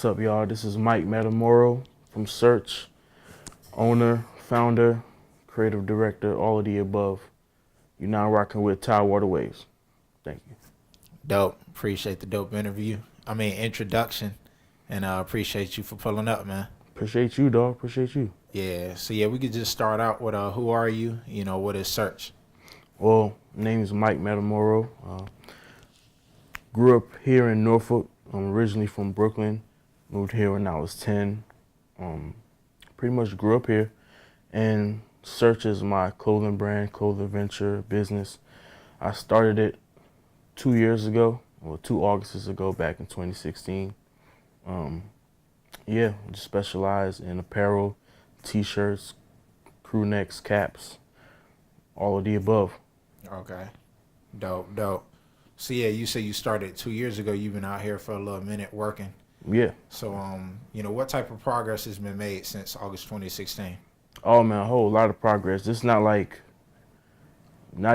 What's up, y'all? This is Mike Matamoro from SRCH, owner, founder, creative director, all of the above. You're now rocking with Tidewater Waves. Thank you. Dope. Appreciate the dope introduction. And appreciate you for pulling up, man. Appreciate you, dog. Appreciate you. Yeah. So, we could just start out with who are you? What is SRCH? Well, my name is Mike Matamoro. Grew up here in Norfolk. I'm originally from Brooklyn. Moved here when I was 10. Pretty much grew up here. And SRCH is my clothing brand, clothing venture, business. I started it 2 years ago, or 2 Augusts ago, back in 2016. Just specialize in apparel, t-shirts, crew necks, caps, all of the above. Okay. Dope. So, you say you started 2 years ago. You've been out here for a little minute working. Yeah. So, what type of progress has been made since August 2016? Oh, man, a whole lot of progress. It's not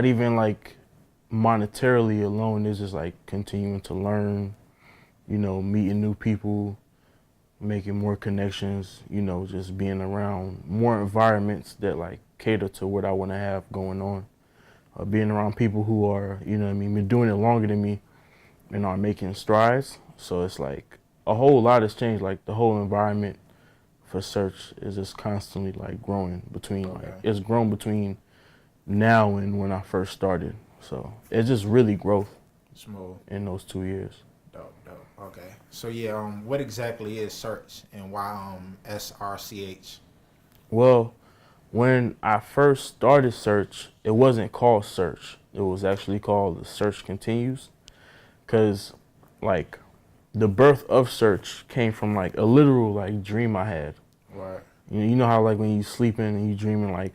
even monetarily alone. It's just like continuing to learn, meeting new people, making more connections, just being around more environments that cater to what I want to have going on. Being around people who are, been doing it longer than me and are making strides. So it's like a whole lot has changed. Like the whole environment for SRCH is just constantly growing between it's grown between now and when I first started. So it's just really growth. Smooth. In those 2 years. Dope. Okay. So what exactly is SRCH and why SRCH? Well, when I first started SRCH, it wasn't called SRCH. It was actually called The Search Continues, because the birth of SRCH came from a literal dream I had. Right. You know how when you sleeping and you dreaming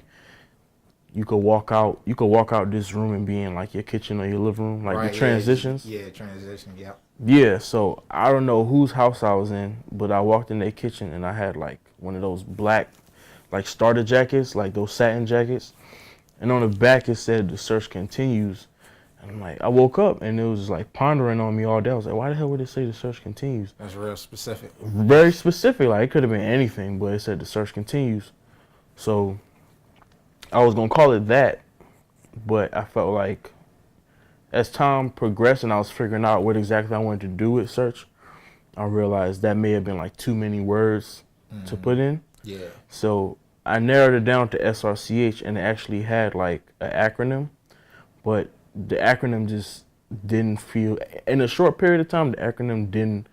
you could walk out this room and be in your kitchen or your living room, right, the transitions. Yeah, transition. Yep. Yeah, so I don't know whose house I was in, but I walked in their kitchen and I had one of those black starter jackets, those satin jackets, and on the back it said The Search Continues. And I woke up and it was just pondering on me all day. I was like, why the hell would it say The Search Continues? That's real specific. Very specific. It could have been anything, but it said The Search Continues. So I was gonna call it that, but I felt like as time progressed and I was figuring out what exactly I wanted to do with SRCH, I realized that may have been too many words to put in. Yeah. So I narrowed it down to SRCH, and it actually had an acronym, but the acronym just didn't feel, in a short period of time, the acronym didn't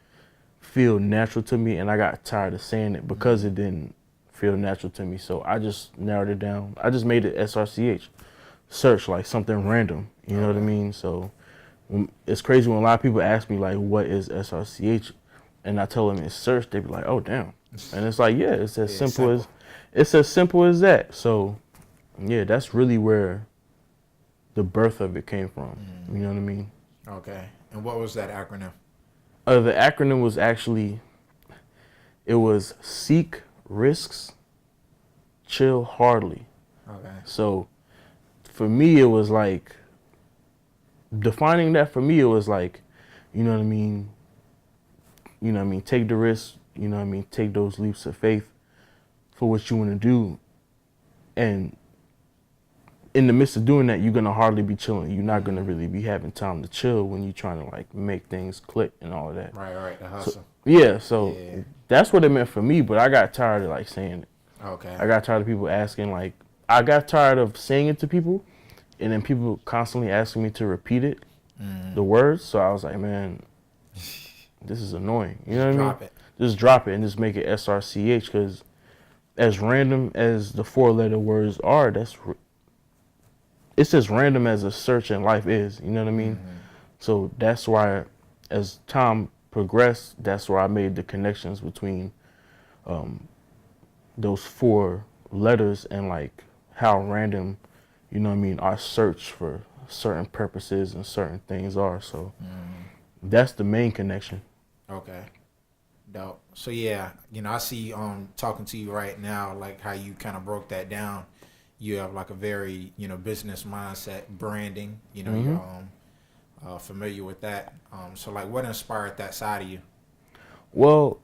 feel natural to me, and I got tired of saying it because it didn't feel natural to me. So I just narrowed it down. I just made it SRCH, SRCH, something random. You know what I mean? So it's crazy when a lot of people ask me what is SRCH, and I tell them it's SRCH. They be like, oh damn, and it's it's as simple as that. So yeah, that's really where the birth of it came from. You know what I mean? Okay. And what was that acronym? The acronym was it was Seek Risks, Chill Hardly. Okay. So for me, it was defining that for me, it was you know what I mean? You know what I mean? Take the risk, you know what I mean? Take those leaps of faith for what you want to do. And in the midst of doing that, you're going to hardly be chilling. You're not going to really be having time to chill when you're trying to make things click and all of that. Right, the hustle. So that's what it meant for me, but I got tired of saying it. Okay. I got tired of people asking, I got tired of saying it to people, and then people constantly asking me to repeat it, the words. So I was like, man, this is annoying. You know what I mean? Drop it. Just drop it and just make it SRCH, because as random as the 4-letter words are, it's as random as a search in life is. You know what I mean? So that's why, as time progressed, that's where I made the connections between those 4 letters and how random, you know what I mean, our search for certain purposes and certain things are. So that's the main connection. Okay. Dope. So I see talking to you right now, how you kind of broke that down. You have a very, business mindset, branding, you're familiar with that. So what inspired that side of you? Well,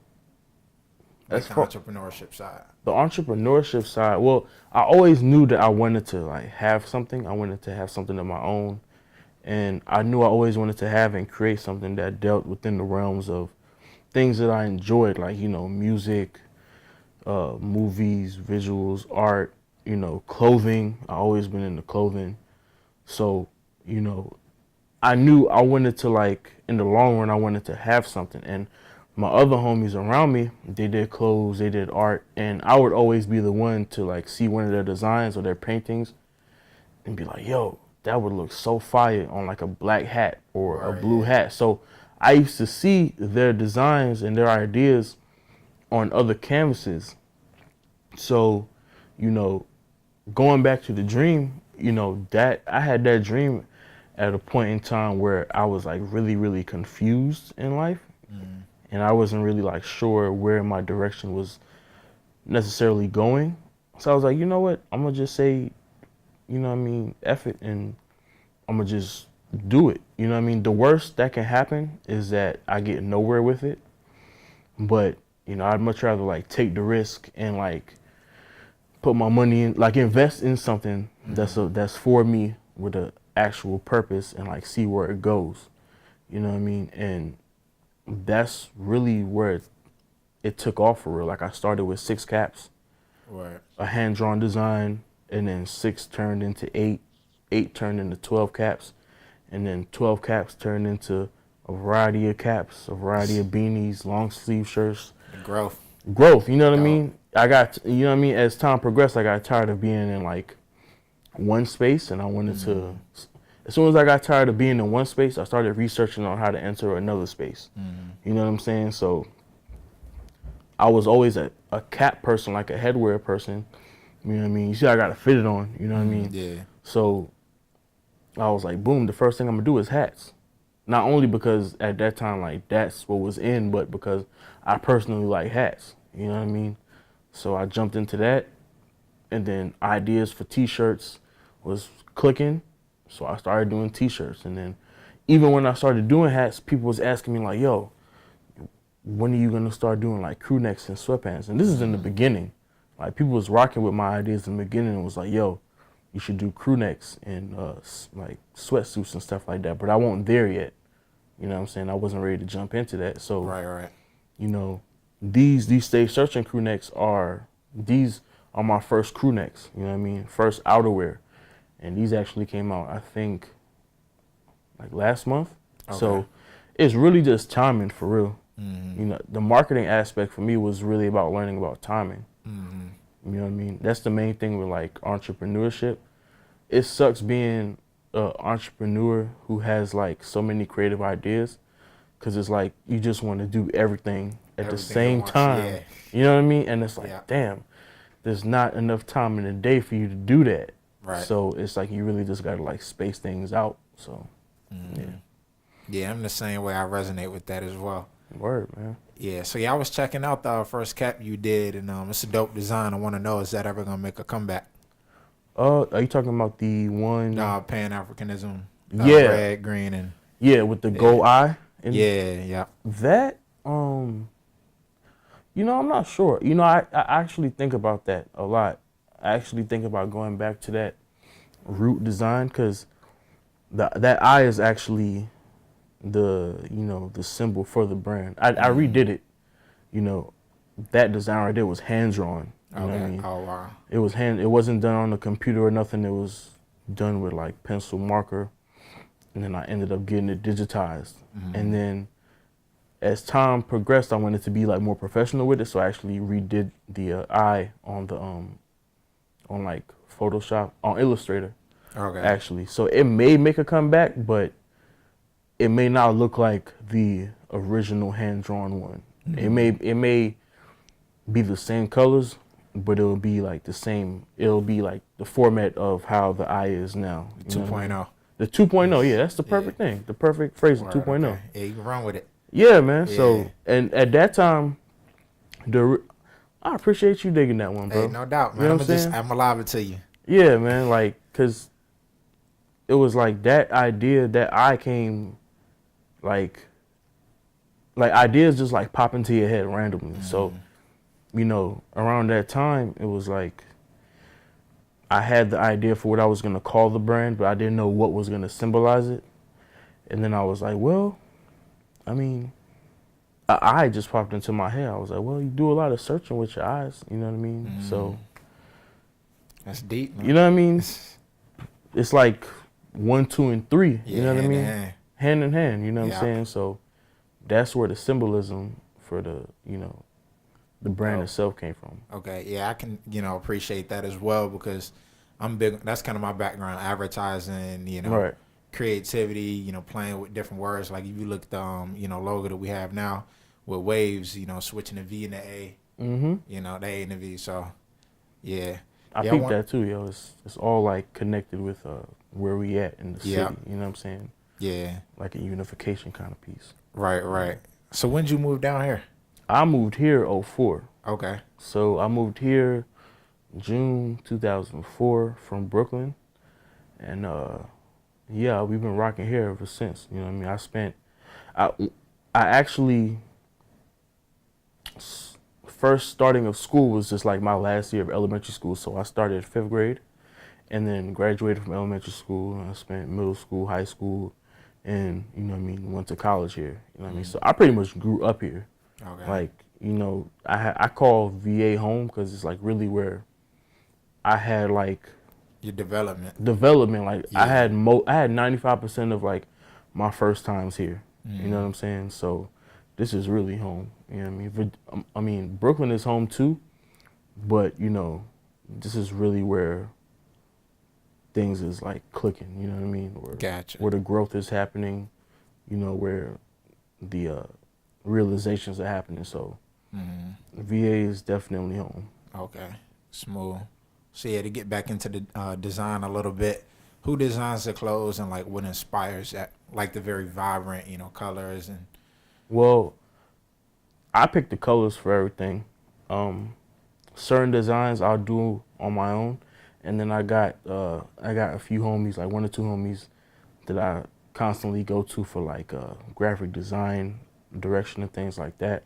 Like as the far entrepreneurship side. the entrepreneurship side, well, I always knew that I wanted to like have something. I wanted to have something of my own, and I knew I always wanted to have and create something that dealt within the realms of things that I enjoyed, like music, movies, visuals, art, clothing. I always been into clothing, so you know I knew I wanted to like in the long run I wanted to have something. And my other homies around me, they did clothes, they did art, and I would always be the one to like see one of their designs or their paintings and be like, yo, that would look so fire on like a black hat or a Right. blue hat. So I used to see their designs and their ideas on other canvases. So, you know, going back to the dream, that I had that dream at a point in time where I was like really, really confused in life. Mm. And I wasn't really like sure where my direction was necessarily going. So I was like, you know what? I'm gonna just say, F it, and I'm gonna just do it. You know what I mean? The worst that can happen is that I get nowhere with it. But, I'd much rather like take the risk and like put my money in, like invest in something that's for me with a actual purpose and like see where it goes. You know what I mean? And that's really where it took off for real. Like I started with 6 caps, Right. a hand-drawn design, and then 6 turned into 8, 8 turned into 12 caps, and then 12 caps turned into a variety of caps, a variety of beanies, long sleeve shirts. The growth. Growth, you know what I Dope. mean? As time progressed, I got tired of being in like one space, and I wanted to, as soon as I got tired of being in one space, I started researching on how to enter another space. You know what I'm saying? So I was always a cap person, like a headwear person. You know what I mean? You see, I got to fit it on, you know what I mean? Yeah. So I was like, boom, the first thing I'm going to do is hats. Not only because at that time, like, that's what was in, but because I personally like hats, you know what I mean? So I jumped into that, and then ideas for t-shirts was clicking, so I started doing t-shirts. And then even when I started doing hats, people was asking me like, yo, when are you going to start doing like crew necks and sweatpants? And this is in the beginning. Like people was rocking with my ideas in the beginning and was like, yo, you should do crew necks and like sweatsuits and stuff like that. But I wasn't there yet. You know what I'm saying? I wasn't ready to jump into that. So, Right. these Stay Searching crew necks are my first crew necks. You know what I mean? First outerwear. And these actually came out, I think, like last month. Okay. So it's really just timing for real. Mm-hmm. The marketing aspect for me was really about learning about timing. Mm-hmm. You know what I mean? That's the main thing with like entrepreneurship. It sucks being an entrepreneur who has like so many creative ideas, because it's like you just want to do everything at the same time. Yeah. You know what I mean? And it's like, Yeah. damn, there's not enough time in the day for you to do that. Right. So it's like you really just gotta like space things out. So Yeah, I'm the same way. I resonate with that as well. Word, man. Yeah, so I was checking out the first cap you did, and it's a dope design. I want to know, is that ever gonna make a comeback? Are you talking about the one? Pan Africanism. Yeah. Red, green, and With the gold eye. And yeah. That I'm not sure. I actually think about that a lot. I actually think about going back to that root design, because that eye is actually the symbol for the brand. I redid it. That design right there was hand drawn. You know what I mean? Oh wow. It wasn't done on the computer or nothing. It was done with like pencil marker, and then I ended up getting it digitized. And then as time progressed, I wanted to be like more professional with it, so I actually redid the eye on the on like Photoshop, on Illustrator. Okay. Actually, so it may make a comeback, but it may not look like the original hand-drawn one. It may be the same colors, but it'll be like the same. It'll be like the format of how the eye is now. 2.0. The 2.0, yeah, that's the perfect thing. The perfect phrase, 2.0. Okay. Yeah, you can run with it. Yeah, man. Yeah. So, and at that time, I appreciate you digging that one, bro. Hey, no doubt, man. You know what I'm saying? I'm alive to you. Yeah, man. Like, cause it was like that idea that I came, like ideas just like pop into your head randomly. So you know, around that time, it was like I had the idea for what I was gonna call the brand, but I didn't know what was gonna symbolize it. And then I was like, well, I mean, an eye just popped into my head. I was like, well, you do a lot of searching with your eyes, you know what I mean? So, that's deep, man. you know what I mean? It's like 1, 2, and 3. Yeah, You know what I mean? hand. Hand in hand. You know what Yeah. I'm saying? So that's where the symbolism for the, you know, the brand itself came from. Okay, yeah, I can, you know, appreciate that as well because I'm big. That's kind of my background, advertising, you know, Right. creativity, you know, playing with different words. Like if you look at the, you know, logo that we have now with waves, you know, switching the V and the A, you know, the A and the V. So, yeah. I Yeah, think that too, yo. It's all like connected with where we at in the city. Yeah. You know what I'm saying? Yeah. Like a unification kind of piece. Right, right. So when did you move down here? I moved here 04. Okay. So I moved here June 2004 from Brooklyn. And yeah, we've been rocking here ever since. You know what I mean? I actually first starting of school was just like my last year of elementary school. So I started 5th grade and then graduated from elementary school. And I spent middle school, high school, and, you know what I mean, went to college here. You know what I mean? So I pretty much grew up here. Okay. Like, you know, I call VA home because it's like really where I had like Your development. Like Yeah. I had 95% of like my first times here. You know what I'm saying? So this is really home. You know what I mean? I mean, Brooklyn is home too, but you know, this is really where things is like clicking. You know what I mean? Gotcha. Where the growth is happening. You know, where the realizations are happening. So VA is definitely home. Okay. Smooth. So yeah, to get back into the design a little bit, who designs the clothes and like what inspires that? Like the very vibrant, you know, colors and. Well, I pick the colors for everything. Certain designs I'll do on my own, and then I got a few homies, like 1 or 2 homies, that I constantly go to for like graphic design, direction, and things like that.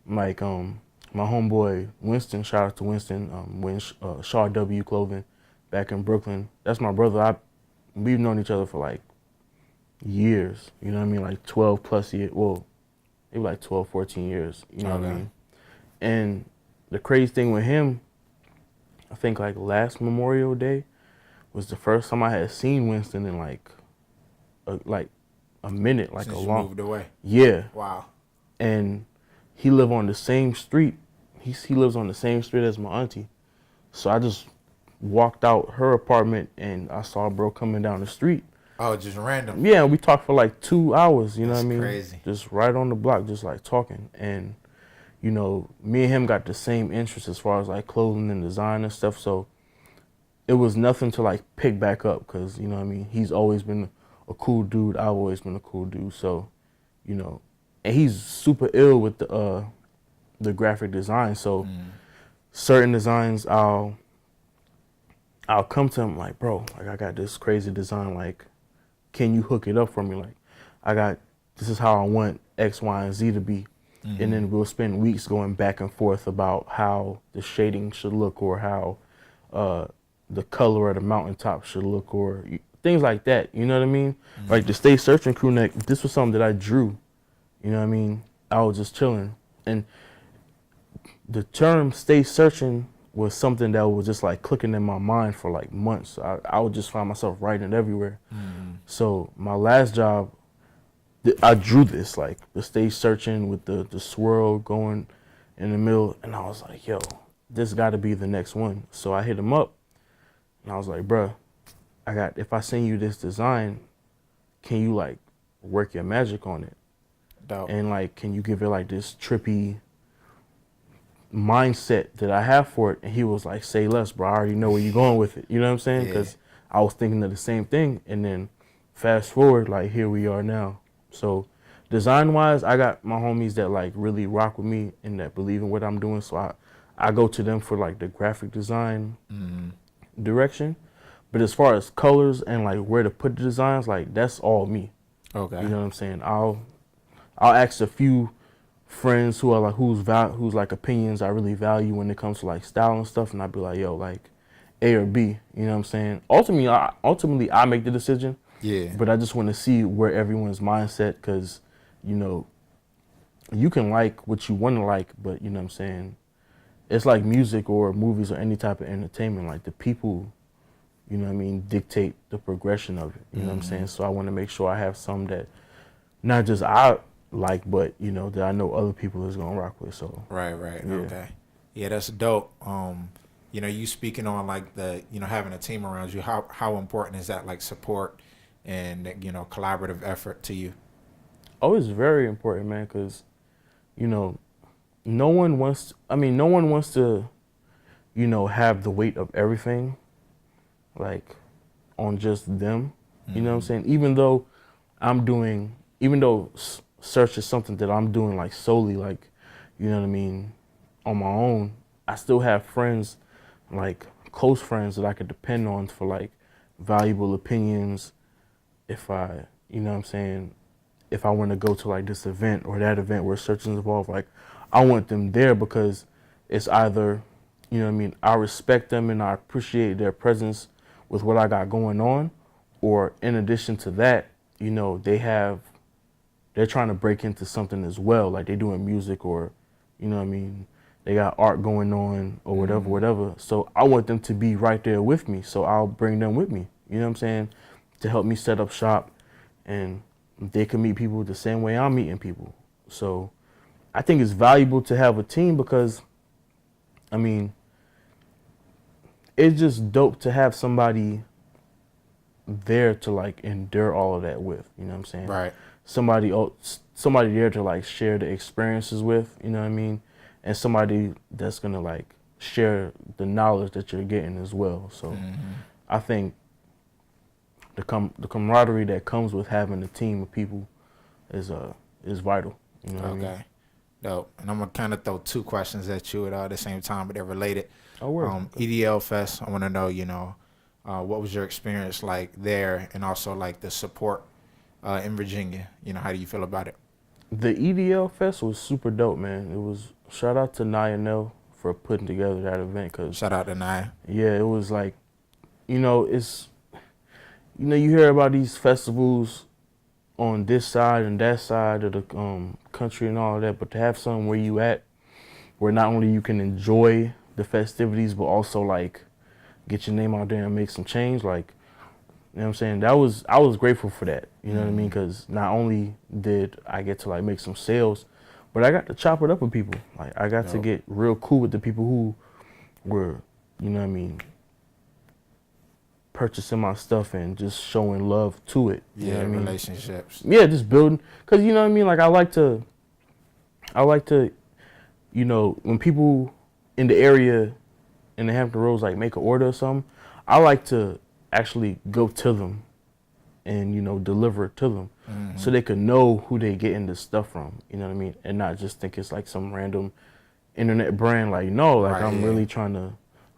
Like my homeboy Winston, shout out to Winston, Shaw W Clothing, back in Brooklyn. That's my brother. We've known each other for like years. You know what I mean? Like 12 plus years. Well, maybe like 12, 14 years. You know what I mean? And the crazy thing with him, I think like last Memorial Day was the first time I had seen Winston in like a minute, like Since a you long. moved away. Yeah. Wow. And he lived on the same street. He lives on the same street as my auntie. So I just walked out her apartment and I saw a bro coming down the street. Oh, just random. Yeah, we talked for like 2 hours, you know what I mean? Crazy. Just right on the block, just like talking. And, you know, me and him got the same interests as far as like clothing and design and stuff. So it was nothing to like pick back up because, you know what I mean? He's always been a cool dude. I've always been a cool dude. So, you know, and he's super ill with the graphic design. So certain designs I'll come to him like, bro, like I got this crazy design, like, can you hook it up for me? Like, this is how I want X, Y, and Z to be. And then we'll spend weeks going back and forth about how the shading should look or how the color of the mountaintop should look or things like that. You know what I mean? Like the Stay Searching crew neck, this was something that I drew. You know what I mean? I was just chilling. And the term Stay Searching was something that was just like clicking in my mind for like months. I would just find myself writing it everywhere. So my last job, I drew this, like the Stay Searching with the swirl going in the middle. And I was like, yo, this got to be the next one. So I hit him up and I was like, bruh, if I send you this design, can you like work your magic on it? Dope. And like, can you give it like this trippy mindset that I have for it? And he was like, say less, bro. I already know where you're going with it. You know what I'm saying? Because I was thinking of the same thing. And then fast forward, like here we are now. So design wise, I got my homies that like really rock with me and that believe in what I'm doing. So I go to them for like the graphic design direction. But as far as colors and like where to put the designs, like that's all me. Okay. You know what I'm saying? I'll ask a few friends who are like whose like opinions I really value when it comes to like style and stuff, and I'd be like, yo, like A or B. You know what I'm saying? Ultimately, I make the decision. Yeah. But I just want to see where everyone's mindset, because, you know, you can like what you want to like, but you know what I'm saying? It's like music or movies or any type of entertainment. Like the people, you know what I mean, dictate the progression of it. You know what I'm saying? So I want to make sure I have some that not just I like, but you know that I know other people is gonna rock with. So Right. yeah. Okay. Yeah, that's dope. You know, you speaking on like the, you know, having a team around you. How important is that, like support and, you know, collaborative effort to you? Oh, it's very important, man, because you know no one wants. I mean, no one wants to, you know, have the weight of everything like on just them. You know what I'm saying? Even though search is something that I'm doing like solely, like, you know what I mean, on my own, I still have friends, like close friends that I could depend on for like valuable opinions. If I, you know what I'm saying, if I want to go to like this event or that event where search is involved, like I want them there because it's either, you know what I mean, I respect them and I appreciate their presence with what I got going on, or in addition to that, you know, they're trying to break into something as well, like they doing music or, you know what I mean, they got art going on or whatever. So I want them to be right there with me, so I'll bring them with me, you know what I'm saying, to help me set up shop, and they can meet people the same way I'm meeting people. So I think it's valuable to have a team because, I mean, it's just dope to have somebody there to like endure all of that with, you know what I'm saying? Right. Somebody there to like share the experiences with, you know what I mean? And somebody that's gonna like share the knowledge that you're getting as well. So I think the camaraderie that comes with having a team of people is vital. You know what I mean? Okay. Dope. And I'm gonna kind of throw two questions at you at the same time, but they're related. Oh, word. Okay. EDL Fest. I want to know, you know, what was your experience like there, and also like the support in Virginia. You know, how do you feel about it? The EDL Fest was super dope, man. It was, shout out to Nyanel for putting together that event, cause Shout out to Naya. yeah, it was like, you know, you hear about these festivals on this side and that side of the country and all of that, but to have something where you at, where not only you can enjoy the festivities, but also like get your name out there and make some change, like, you know what I'm saying? I was grateful for that, you know what I mean? Because not only did I get to like make some sales, but I got to chop it up with people. Like I got to get real cool with the people who were, you know what I mean, purchasing my stuff and just showing love to it. You know what I mean? Relationships. Yeah, just building, cause you know what I mean. Like I like to, you know, when people in the area in the Hampton Roads like make an order or something, I like to actually go to them and, you know, deliver it to them so they could know who they getting this stuff from. You know what I mean? And not just think it's like some random internet brand. Like, no, like Right, I'm yeah. really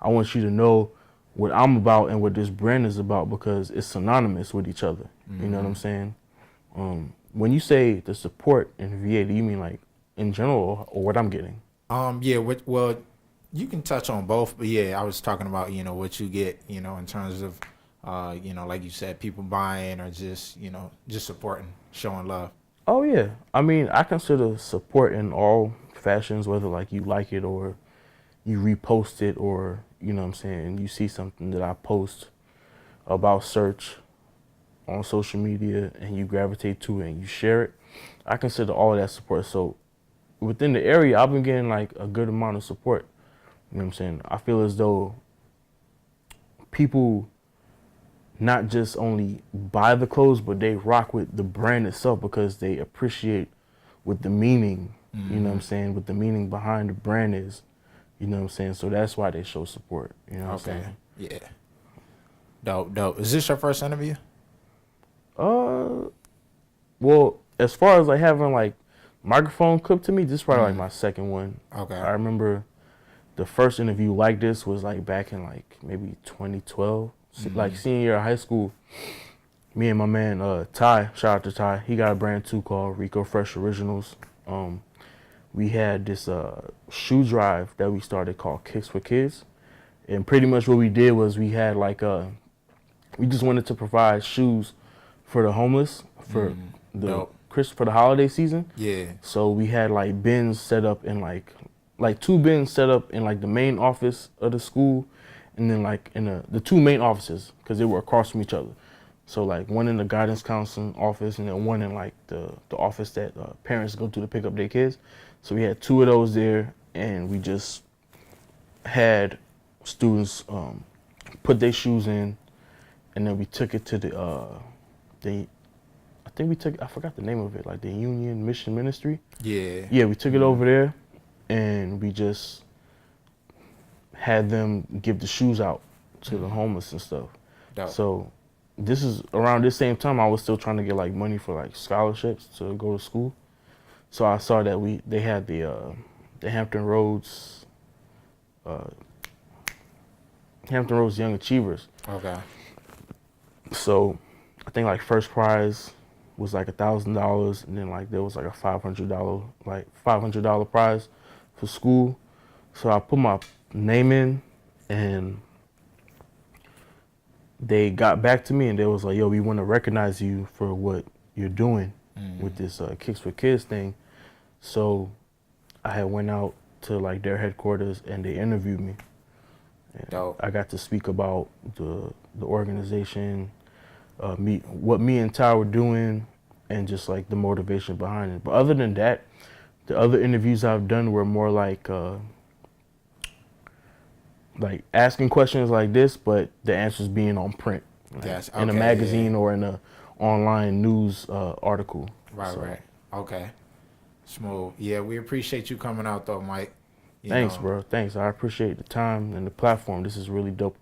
I want you to know what I'm about and what this brand is about, because it's synonymous with each other. You know what I'm saying? When you say the support in VA, do you mean like in general or what I'm getting? Yeah. Well, you can touch on both, but yeah, I was talking about, you know, what you get, you know, in terms of, you know, like you said, people buying or just, you know, just supporting, showing love. Oh yeah. I mean, I consider support in all fashions, whether like you like it or you repost it, or, you know what I'm saying, you see something that I post about search on social media and you gravitate to it and you share it. I consider all of that support. So within the area, I've been getting like a good amount of support. You know what I'm saying? I feel as though people not just only buy the clothes, but they rock with the brand itself because they appreciate what the meaning, you know what I'm saying, what the meaning behind the brand is. You know what I'm saying? So that's why they show support. You know what I'm saying? Yeah. Dope. Is this your first interview? Well, as far as like having like microphone clipped to me, this is probably like my second one. Okay. I remember the first interview like this was like back in like maybe 2012, like senior year of high school. Me and my man Ty, shout out to Ty, he got a brand too called Rico Fresh Originals. we had this shoe drive that we started called Kicks for Kids. And pretty much what we did was we had like we just wanted to provide shoes for the homeless for the for the holiday season. Yeah. So we had like bins set up in like 2 bins set up in like the main office of the school, and then like in the 2 main offices because they were across from each other. So like one in the guidance counseling office and then one in like the office that parents go to pick up their kids. So we had 2 of those there, and we just had students put their shoes in, and then we took it to I forgot the name of it, like the Union Mission Ministry. Yeah. Yeah, we took it over there, and we just had them give the shoes out to the homeless and stuff. Dope. So this is around this same time I was still trying to get like money for like scholarships to go to school. So I saw that they had the Hampton Roads Young Achievers. Okay. So I think like first prize was like $1,000, and then like there was like a $500 prize for school. So I put my name in, and they got back to me and they was like, yo, we want to recognize you for what you're doing with this Kicks for Kids thing. So I had went out to like their headquarters and they interviewed me. And Dope. I got to speak about the organization, what me and Ty were doing, and just like the motivation behind it. But other than that, the other interviews I've done were more like asking questions like this, but the answers being on print, Yes. in a magazine or in a online news article. Right, right. Okay. Smooth. Yeah, we appreciate you coming out though, Mike. Thanks, bro. Thanks. I appreciate the time and the platform. This is really dope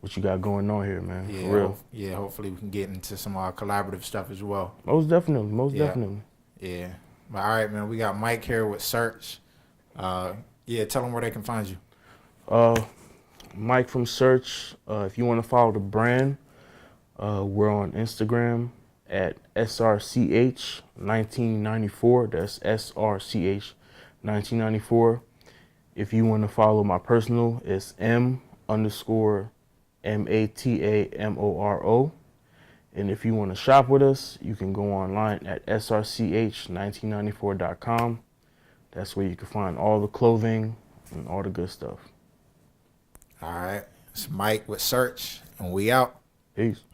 what you got going on here, man. Yeah, for real. Yeah, hopefully we can get into some collaborative stuff as well. Most definitely. Definitely. Yeah. But all right, man. We got Mike here with SRCH. Yeah, tell them where they can find you. Mike from SRCH. If you want to follow the brand, we're on Instagram at SRCH 1994. That's SRCH 1994. If you want to follow my personal, it's M_MATAMORO. And if you want to shop with us, you can go online at SRCH1994.com. That's where you can find all the clothing and all the good stuff. All right. It's Mike with SRCH, and we out. Peace.